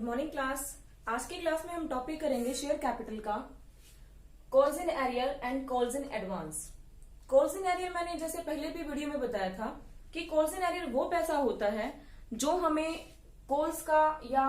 Morning class. आज की class में हम टॉपिक करेंगे शेयर कैपिटल का calls in arrear and calls in advance. Calls in arrear मैंने जैसे पहले भी वीडियो में बताया था कि कॉल्स इन एरियर वो पैसा होता है जो हमें कॉल्स का या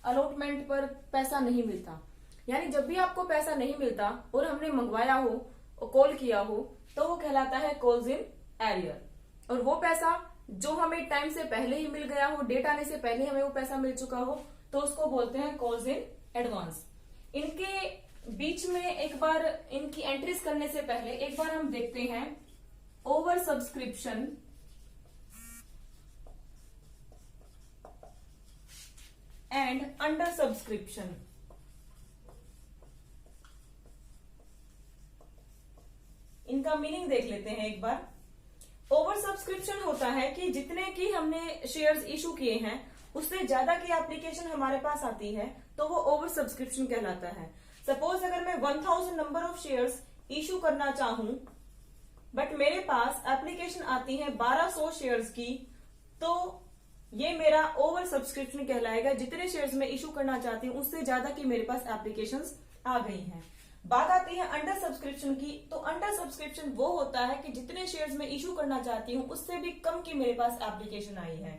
अलॉटमेंट पर पैसा नहीं मिलता। यानी जब भी आपको पैसा नहीं मिलता और हमने मंगवाया हो और कॉल किया हो तो वो कहलाता है कॉल्स इन एरियर। और वो पैसा जो हमें टाइम से पहले ही मिल गया हो, डेट आने से पहले हमें वो पैसा मिल चुका हो, तो उसको बोलते हैं कॉल्स इन एडवांस। इनके बीच में एक बार इनकी एंट्रीज करने से पहले एक बार हम देखते हैं over subscription and under subscription. इनका मीनिंग देख लेते हैं एक बार। ओवर सब्सक्रिप्शन होता है कि जितने की हमने शेयर्स इशू किए हैं उससे ज्यादा की एप्लीकेशन हमारे पास आती है तो वो ओवर सब्सक्रिप्शन कहलाता है। सपोज अगर मैं 1000 नंबर ऑफ शेयर्स इशू करना चाहूं बट मेरे पास एप्लीकेशन आती है 1200 शेयर्स की, तो ये मेरा ओवर सब्सक्रिप्शन कहलाएगा। जितने शेयर्स मैं इशू करना चाहती हूँ उससे ज्यादा की मेरे पास एप्लीकेशंस आ गई हैं। बात आती है अंडर सब्सक्रिप्शन की, तो अंडर सब्सक्रिप्शन वो होता है कि जितने शेयर्स मैं इशू करना चाहती हूँ उससे भी कम की मेरे पास एप्लीकेशन आई है।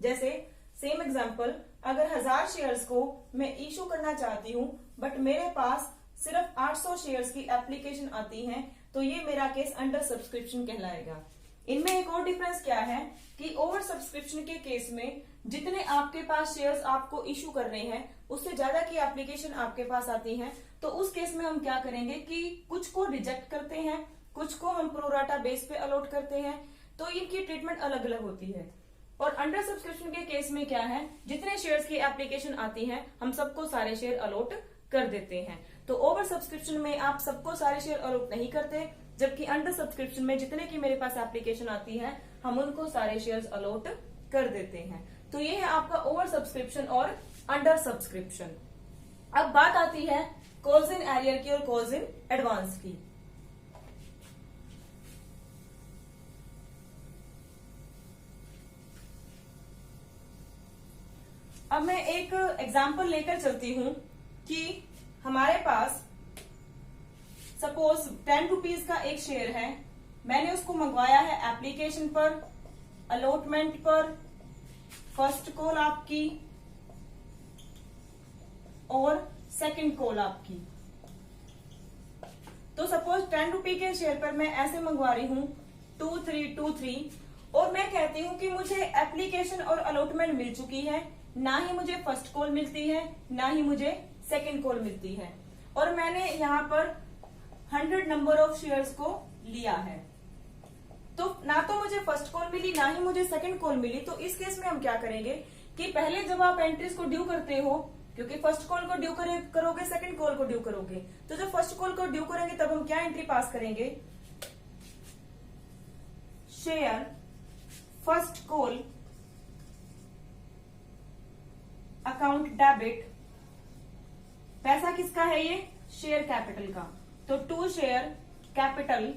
जैसे सेम एग्जांपल, अगर 1000 शेयर्स को मैं इशू करना चाहती हूँ बट मेरे पास सिर्फ 800 शेयर्स की एप्लीकेशन आती है तो ये मेरा केस अंडर सब्सक्रिप्शन कहलाएगा। इनमें एक और डिफरेंस क्या है कि ओवर सब्सक्रिप्शन के केस में जितने आपके पास शेयर्स आपको इशू करने हैं उससे ज्यादा की एप्लीकेशन आपके पास आती है, तो उस केस में हम क्या करेंगे कि कुछ को रिजेक्ट करते हैं, कुछ को हम प्रोराटा बेस पे अलॉट करते हैं, तो इनकी ट्रीटमेंट अलग अलग होती है। और अंडर सब्सक्रिप्शन के केस में क्या है, जितने शेयर्स की एप्लीकेशन आती है हम सबको सारे शेयर अलॉट कर देते हैं। तो ओवर सब्सक्रिप्शन में आप सबको सारे शेयर अलॉट नहीं करते, जबकि अंडर सब्सक्रिप्शन में जितने की मेरे पास एप्लीकेशन आती है हम उनको सारे शेयर्स अलॉट कर देते हैं। तो ये है आपका ओवर सब्सक्रिप्शन और अंडर सब्सक्रिप्शन। अब बात आती है कॉल्स इन एरियर की और कॉल्स इन एडवांस की। अब मैं एक एग्जांपल लेकर चलती हूं कि हमारे पास सपोज 10 रुपीज का एक शेयर है, मैंने उसको मंगवाया है एप्लीकेशन पर, अलॉटमेंट पर, फर्स्ट कॉल आपकी और सेकंड कॉल आपकी। तो सपोज 10 रुपए के शेयर पर मैं ऐसे मंगवा रही हूं 2323 और मैं कहती हूं कि मुझे एप्लीकेशन और अलॉटमेंट मिल चुकी है, ना ही मुझे फर्स्ट कॉल मिलती है ना ही मुझे सेकंड कॉल मिलती है, और मैंने यहाँ पर 100 नंबर ऑफ शेयर्स को लिया है। तो ना तो मुझे फर्स्ट कॉल मिली ना ही मुझे सेकंड कॉल मिली। तो इस केस में हम क्या करेंगे कि पहले जब आप एंट्रीज को ड्यू करते हो, क्योंकि फर्स्ट कॉल को ड्यू करोगे सेकंड कॉल को ड्यू करोगे, तो जब फर्स्ट कॉल को ड्यू करेंगे तब हम क्या एंट्री पास करेंगे, share first call account debit. पैसा किसका है ये, शेयर कैपिटल का। तो टू शेयर कैपिटल,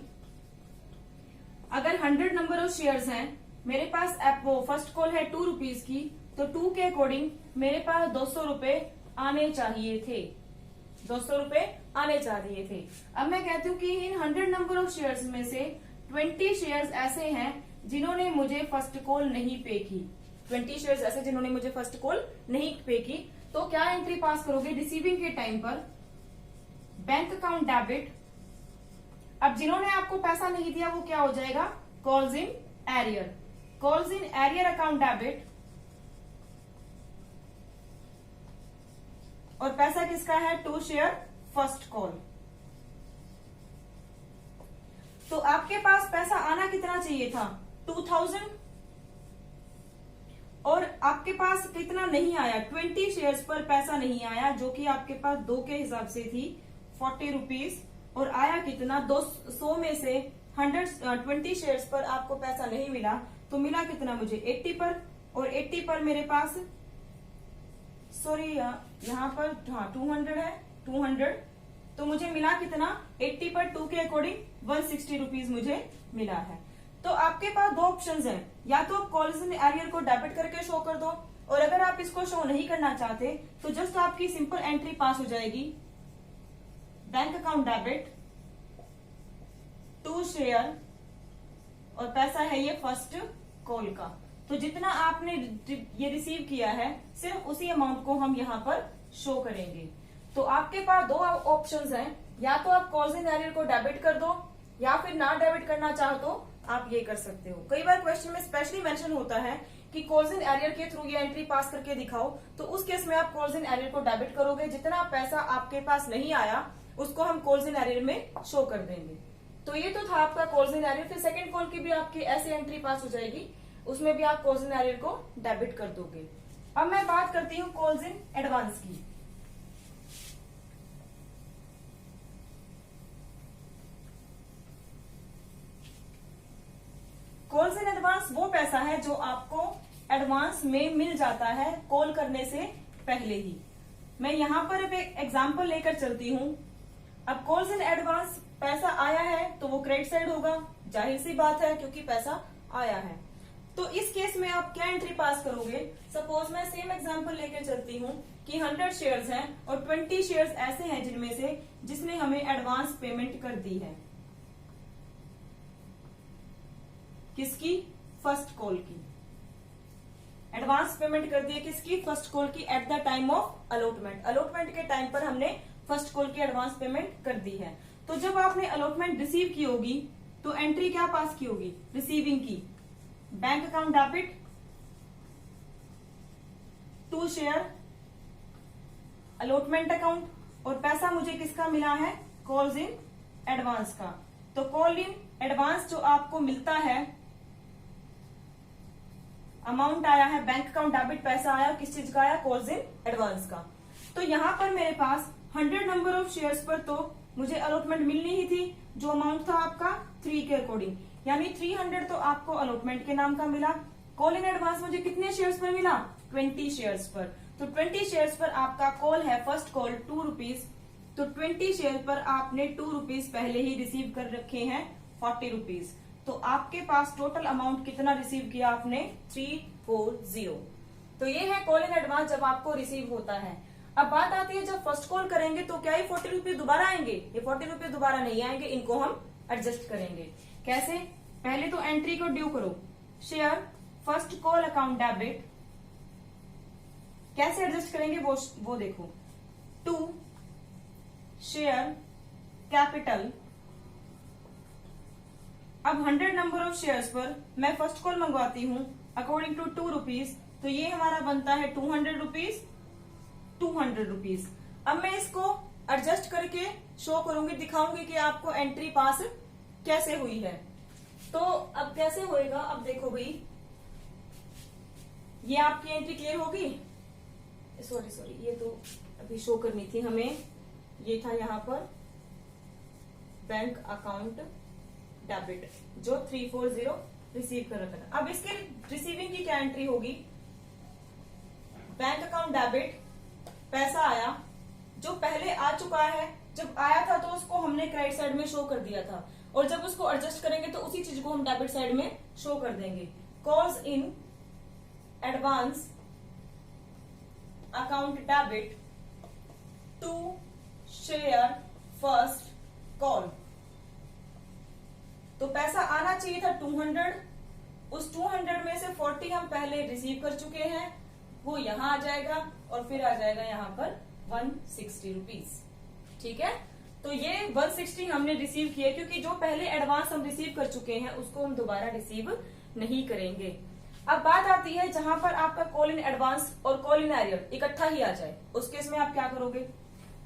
अगर 100 नंबर ऑफ शेयर्स हैं, मेरे पास वो फर्स्ट कॉल है 2 रुपीज की, तो 2 के अकॉर्डिंग मेरे पास 200 रुपए आने चाहिए थे, 200 रुपए आने चाहिए थे। अब मैं कहती हूँ कि इन 100 नंबर ऑफ शेयर्स में से 20 शेयर्स ऐसे हैं जिन्होंने मुझे फर्स्ट कॉल नहीं पे की, 20 शेयर्स ऐसे जिन्होंने मुझे फर्स्ट कॉल नहीं पे की। तो क्या एंट्री पास करोगे, रिसीविंग के टाइम पर बैंक अकाउंट डेबिट। अब जिन्होंने आपको पैसा नहीं दिया वो क्या हो जाएगा, calls in arrear. Calls in arrear account debit, और पैसा किसका है, टू शेयर फर्स्ट कॉल। तो आपके पास पैसा आना कितना चाहिए था, 2000, और आपके पास कितना नहीं आया, 20 शेयर्स पर पैसा नहीं आया, जो कि आपके पास 2 के हिसाब से थी 40 रुपीज, और आया कितना, 200 में से 120 शेयर्स पर आपको पैसा नहीं मिला, तो मिला कितना मुझे 80 पर, और 80 पर मेरे पास सॉरी यहाँ पर हाँ 200 है, 200, तो मुझे मिला कितना 80 पर 2 के अकॉर्डिंग 160 रुपीज मुझे मिला है। तो आपके पास दो ऑप्शंस हैं, या तो आप कॉल्स इन एरियर को डेबिट करके शो कर दो और अगर आप इसको शो नहीं करना चाहते तो जस्ट आपकी सिंपल एंट्री पास हो जाएगी, bank account debit to share, और पैसा है ये फर्स्ट कॉल का। तो जितना आपने ये रिसीव किया है सिर्फ उसी अमाउंट को हम यहाँ पर शो करेंगे। तो आपके पास दो ऑप्शंस हैं, या तो आप कॉल्स इन एरियर को डेबिट कर दो, या फिर ना डेबिट करना चाहो तो आप ये कर सकते हो। कई बार क्वेश्चन में स्पेशली मेंशन होता है कि कॉल्स इन एरियर के थ्रू ये एंट्री पास करके दिखाओ, तो उस केस में आप कॉल्स इन एरियर को डेबिट करोगे, जितना पैसा आपके पास नहीं आया उसको हम कॉल्स इन एरियर में शो कर देंगे। तो ये तो था आपका कॉल्स इन एरियर। फिर सेकंड कॉल की भी आपकी ऐसी एंट्री पास हो जाएगी, उसमें भी आप कॉल्स इन एरियर को डेबिट कर दोगे। अब मैं बात करती हूँ कॉल्स इन एडवांस की। कॉल्स इन एडवांस वो पैसा है जो आपको एडवांस में मिल जाता है कॉल करने से पहले ही। मैं यहां पर एक एग्जांपल लेकर चलती हूं। अब कॉल्स इन एडवांस पैसा आया है तो वो क्रेडिट साइड होगा, जाहिर सी बात है क्योंकि पैसा आया है। तो इस केस में आप क्या एंट्री पास करोगे? सपोज मैं सेम एग्जांपल लेकर चलती हूं कि 100 शेयर्स हैं और 20 शेयर्स ऐसे हैं जिनमें से जिसने हमें एडवांस पेमेंट कर दी है। किसकी? फर्स्ट कॉल की। एडवांस पेमेंट कर दी है किसकी? फर्स्ट कॉल की, at the time of allotment. Allotment के टाइम पर हमने फर्स्ट कॉल की एडवांस पेमेंट कर दी है। तो जब आपने अलॉटमेंट रिसीव की होगी तो एंट्री क्या पास की होगी? रिसीविंग की, bank account debit to share allotment account, और पैसा मुझे किसका मिला है? कॉल्स इन एडवांस का। तो कॉल इन एडवांस जो आपको मिलता है, अमाउंट आया है, बैंक अकाउंट डेबिट पैसा आया, किस चीज का आया? कॉल्स इन एडवांस का। तो यहां पर मेरे पास 100 नंबर ऑफ शेयर्स पर तो मुझे अलॉटमेंट मिलनी ही थी, जो अमाउंट था आपका 3 के अकॉर्डिंग, यानी 300 तो आपको अलॉटमेंट के नाम का मिला। कॉल इन एडवांस मुझे कितने शेयर्स पर मिला? 20 शेयर्स पर। तो 20 शेयर्स पर आपका कॉल है फर्स्ट कॉल 2 रुपीज, तो 20 शेयर पर आपने 2 रुपीज पहले ही रिसीव कर रखे हैं 40 रुपीज। तो आपके पास टोटल अमाउंट कितना रिसीव किया आपने? 340। तो ये है कॉल इन एडवांस जब आपको रिसीव होता है। अब बात आती है जब फर्स्ट कॉल करेंगे तो क्या ये 40 रुपीज दोबारा आएंगे? ये 40 रुपीज दोबारा नहीं आएंगे, इनको हम एडजस्ट करेंगे। कैसे? पहले तो एंट्री को ड्यू करो, share first call account debit. कैसे एडजस्ट करेंगे वो देखो, टू शेयर कैपिटल। अब 100 नंबर ऑफ शेयर्स पर मैं फर्स्ट कॉल मंगवाती हूं अकॉर्डिंग टू 2 रुपीज, तो ये हमारा बनता है 200 रुपीज, 200 रुपीज। अब मैं इसको एडजस्ट करके शो करूंगी, दिखाऊंगी कि आपको एंट्री पास कैसे हुई है। तो अब कैसे होएगा? अब देखो भाई, ये आपकी एंट्री क्लियर होगी। सॉरी, ये तो अभी शो करनी थी हमें। ये था यहाँ पर बैंक अकाउंट डेबिट जो 340 रिसीव कर रखा था। अब इसके रिसीविंग की क्या एंट्री होगी? बैंक अकाउंट डेबिट, पैसा आया जो पहले आ चुका है, जब आया था तो उसको हमने क्रेडिट साइड में शो कर दिया था, और जब उसको एडजस्ट करेंगे तो उसी चीज को हम डेबिट साइड में शो कर देंगे। Calls in advance account debit to share first call. तो पैसा आना चाहिए था 200, उस 200 में से 40 हम पहले रिसीव कर चुके हैं, वो यहां आ जाएगा, और फिर आ जाएगा यहां पर 160 रुपीज। ठीक है, तो ये 160 हमने रिसीव किए, क्योंकि जो पहले एडवांस हम रिसीव कर चुके हैं उसको हम दोबारा रिसीव नहीं करेंगे। अब बात आती है जहां पर आपका कॉल इन एडवांस और कॉल इन एरियर इकट्ठा ही आ जाए, उस केस में आप क्या करोगे?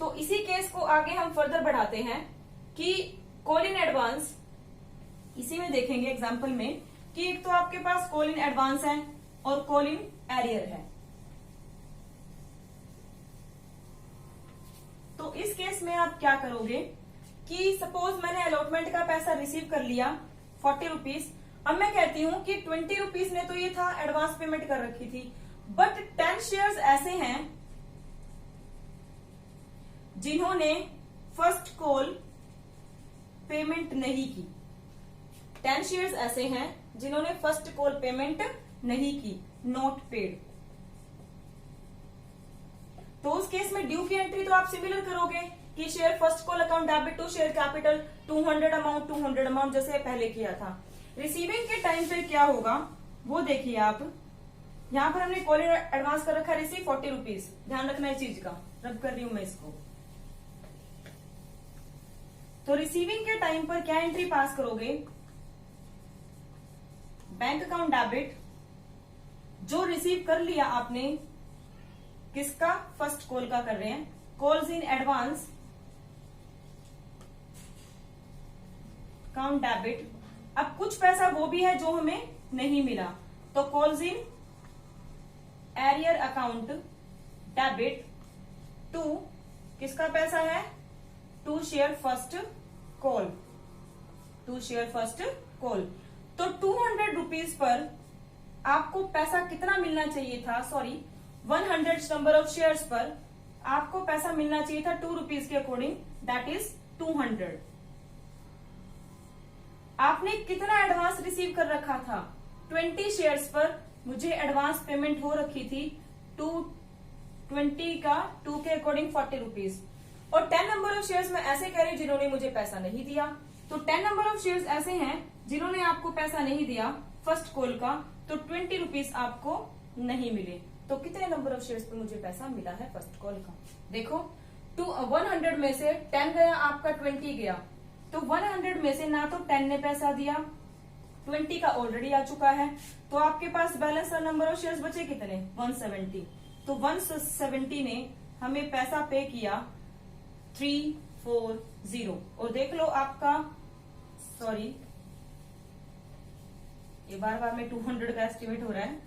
तो इसी केस को आगे हम फर्दर बढ़ाते हैं कि कॉल इन एडवांस, इसी में देखेंगे एग्जाम्पल में कि एक तो आपके पास कॉल इन एडवांस है और कॉल इन एरियर है। तो इस केस में आप क्या करोगे कि सपोज मैंने अलॉटमेंट का पैसा रिसीव कर लिया 40 रुपीज। अब मैं कहती हूं कि 20 रुपीज ने तो ये था एडवांस पेमेंट कर रखी थी, बट 10 शेयर्स ऐसे हैं जिन्होंने फर्स्ट कॉल पेमेंट नहीं की। 10 शेयर्स ऐसे हैं जिन्होंने फर्स्ट कॉल पेमेंट नहीं की, नॉट पेड। तो उस केस में ड्यू की एंट्री तो आप सिमिलर करोगे कि share first call account debit to share capital 200 amount जैसे पहले किया था। रिसीविंग के टाइम पे क्या होगा वो देखिए आप। यहाँ पर हमने कॉल एडवांस कर रखा है रिसीव 40 रुपीज, ध्यान रखना इस चीज का, रब कर रही हूं मैं इसको। तो रिसीविंग के टाइम पर क्या एंट्री पास करोगे, बैंक अकाउंट डेबिट जो रिसीव कर लिया आपने, किसका, फर्स्ट कॉल का कर रहे हैं, calls in advance account debit. अब कुछ पैसा वो भी है जो हमें नहीं मिला, तो calls in arrear account debit to, किसका पैसा है, to share first call, to share first call. तो 200 रुपीज पर आपको पैसा कितना मिलना चाहिए था, सॉरी 100 नंबर ऑफ शेयर्स पर आपको पैसा मिलना चाहिए था 2 रुपीज के अकॉर्डिंग, दैट इज 200। आपने कितना एडवांस रिसीव कर रखा था, 20 शेयर्स पर मुझे एडवांस पेमेंट हो रखी थी 220 का 2 के अकॉर्डिंग 40 रुपीज। और 10 नंबर ऑफ शेयर्स मैं ऐसे कह रही हूं जिन्होंने मुझे पैसा नहीं दिया। तो 10 नंबर ऑफ शेयर्स ऐसे हैं जिन्होंने आपको पैसा नहीं दिया फर्स्ट कॉल का, तो 20 रुपीज आपको नहीं मिले। तो कितने नंबर ऑफ शेयर्स पर मुझे पैसा मिला है फर्स्ट कॉल का, देखो 100 में से 10 गया आपका, 20 गया, तो 100 में से ना तो 10 ने पैसा दिया, 20 का ऑलरेडी आ चुका है, तो आपके पास बैलेंस और नंबर ऑफ शेयर्स बचे कितने, 170। तो 170 ने हमें पैसा पे किया 340। और देख लो आपका, सॉरी ये बार बार में 200 का एस्टिमेट हो रहा है,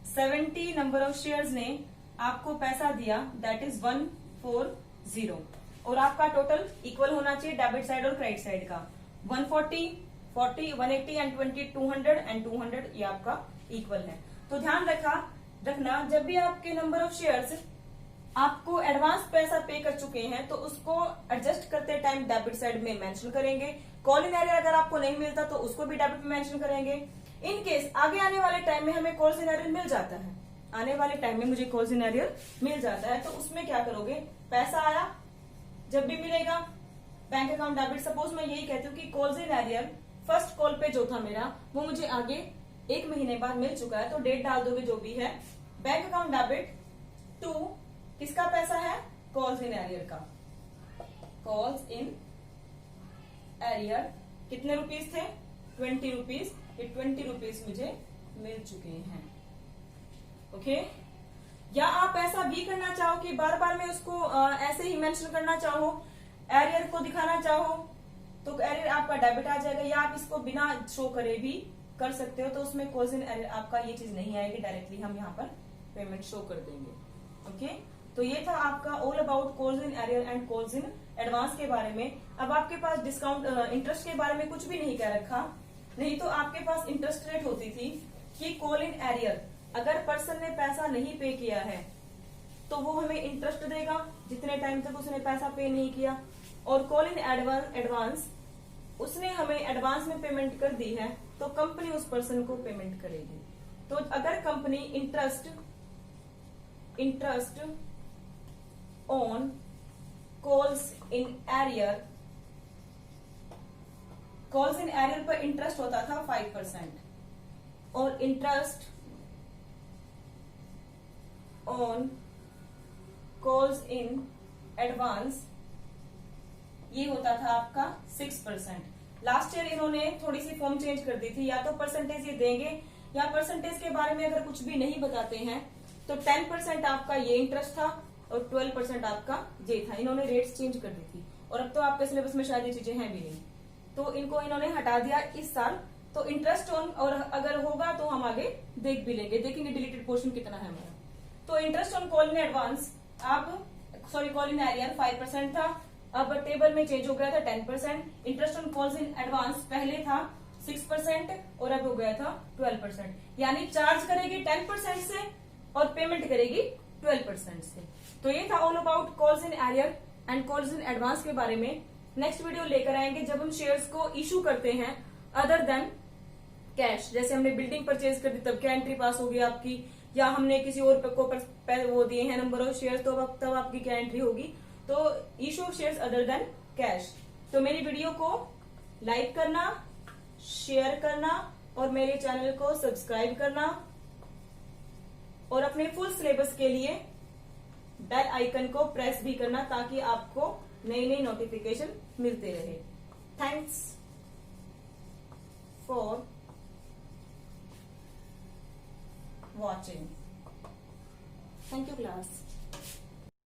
70 नंबर ऑफ शेयर्स ने आपको पैसा दिया, दैट इज 140। और आपका टोटल इक्वल होना चाहिए डेबिट साइड और क्रेडिट साइड का, 140, 40, 180 एंड 20, 200 एंड 200 ये आपका इक्वल है। तो ध्यान रखना जब भी आपके नंबर ऑफ शेयर्स आपको एडवांस पैसा पे कर चुके हैं तो उसको एडजस्ट करते टाइम डेबिट साइड में मेंशन करेंगे। कॉल इन एरियर अगर आपको नहीं मिलता तो उसको भी डेबिट में मेंशन करेंगे। इन केस आगे आने वाले टाइम में हमें कॉल्स इन एरियर मिल जाता है, आने वाले टाइम में मुझे कॉल्स इन एरियर मिल जाता है, तो उसमें क्या करोगे, पैसा आया जब भी मिलेगा बैंक अकाउंट डेबिट, सपोज मैं यही कहती हूँ कि calls in arrear first call पे जो था मेरा वो मुझे आगे 1 महीने बाद मिल चुका है, तो डेट डाल दोगे जो भी है, बैंक अकाउंट डेबिट टू किसका पैसा है, कॉल्स इन एरियर का, कॉल्स इन एरियर कितने रुपीस थे, 20 रुपीज, ये 20 रुपीज मुझे मिल चुके हैं। ओके, या आप ऐसा भी करना चाहो कि बार बार में उसको ऐसे ही मेंशन करना चाहो, एरियर को दिखाना चाहो तो एरियर आपका डेबिट आ जाएगा, या आप इसको बिना शो करे भी कर सकते हो, तो उसमें कॉल्स इन एरियर आपका ये चीज नहीं आएगी, डायरेक्टली हम यहाँ पर पेमेंट शो कर देंगे। ओके, तो ये था आपका all about calls in arrear and calls in advance के बारे में। अब आपके पास डिस्काउंट इंटरेस्ट के बारे में कुछ भी नहीं कह रखा, नहीं तो आपके पास इंटरेस्ट रेट होती थी कि कॉल इन एरियर अगर पर्सन ने पैसा नहीं पे किया है तो वो हमें इंटरेस्ट देगा जितने टाइम तक उसने पैसा पे नहीं किया, और कॉल इन एडवांस उसने हमें एडवांस में पेमेंट कर दी है तो कंपनी उस पर्सन को पेमेंट करेगी। तो अगर company interest on calls in arrear, calls in arrear पर इंटरेस्ट होता था 5%, और interest on calls in advance ये होता था आपका 6%। लास्ट ईयर इन्होंने थोड़ी सी फॉर्म चेंज कर दी थी, या तो परसेंटेज ये देंगे या परसेंटेज के बारे में अगर कुछ भी नहीं बताते हैं तो 10% आपका ये इंटरेस्ट था और 12% आपका ये था। इन्होंने रेट्स चेंज कर दी थी, और अब तो आपके सिलेबस में शायद ये चीजें हैं भी नहीं, तो इनको इन्होंने हटा दिया इस साल। तो इंटरेस्ट ऑन, और अगर होगा तो हम आगे देख भी लेंगे, देखेंगे डिलीटेड पोर्शन कितना है हमारा। तो interest on call in advance call in arrear 5% था, अब टेबल में चेंज हो गया था 10%। Interest on calls in advance पहले था 6% और अब हो गया था 12%, यानी चार्ज करेगी 10% से और पेमेंट करेगी 12% से। तो ये था all about calls in arrear and calls in advance के बारे में। नेक्स्ट वीडियो लेकर आएंगे जब हम शेयर्स को इशू करते हैं अदर देन कैश, जैसे हमने बिल्डिंग परचेज कर दी तब क्या एंट्री पास होगी आपकी, या हमने किसी और को वो दिए हैं नंबर ऑफ शेयर, तो तब आपकी क्या एंट्री होगी, तो issue shares other than cash. तो मेरी वीडियो को लाइक करना, शेयर करना और मेरे चैनल को सब्सक्राइब करना और अपने फुल सिलेबस के लिए बेल आइकन को प्रेस भी करना ताकि आपको नई नई नोटिफिकेशन मिलते रहे। Thanks for watching. Thank you class.